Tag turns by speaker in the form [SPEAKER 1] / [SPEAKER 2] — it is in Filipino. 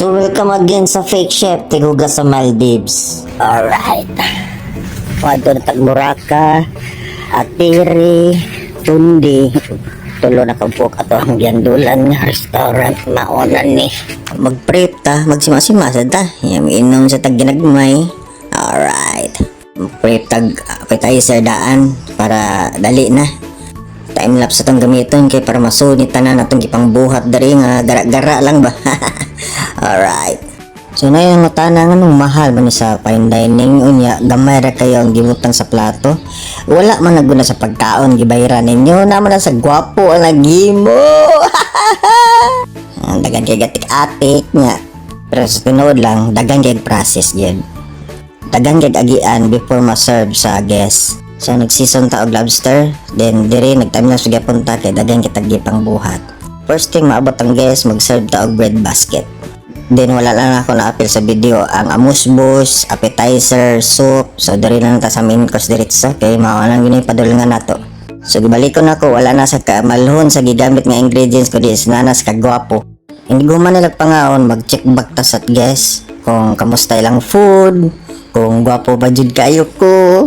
[SPEAKER 1] So welcome again sa Fake Chef Tiguga sa Maldives. Alright. Wadto na tagburaka, atiri, tundi. Tulo na kabuk ato ang giandulan nga restaurant maonan ni. Mag-prep ta, magsimasima sa ta. Inom sa tag ginagmay. Alright. Mag-prep tag appetizer daan para dali na. Time-lapse itong gamiton kay para masunit tanan atong gipang buhat dari nga gara-gara lang ba. Alright. So na yung natana nga nung mahal man sa fine dining unya gamay ra kayo ang gibutang sa plato. Wala man naguna sa pagkaon gibayran ninyo naman na sa gwapo ang nagimo. Ang dagan kay gatik-atik nga. Pero sa tinuod lang dagan kay process gyud. Dagan kay agian before ma-serve sa guest. So nagseason ta og lobster, then dire nagtime na sige punta kay dagan kita gipang buhat. First thing maabot ang guest mag-serve ta og bread basket. Then wala lang ako na-appeal sa video ang amuse-bouche, appetizer, soup. So dire na ta sa main course diretso kay mao nang gini padulungan nato. So gibalikon ako wala na sa kamalhon sa gigamit nga ingredients ko di nanas kagwapo. Hindi guman nila pangaon mag-check back ta sa guest kung kamusta ilang food, kung gwapo ba jud kayo ko.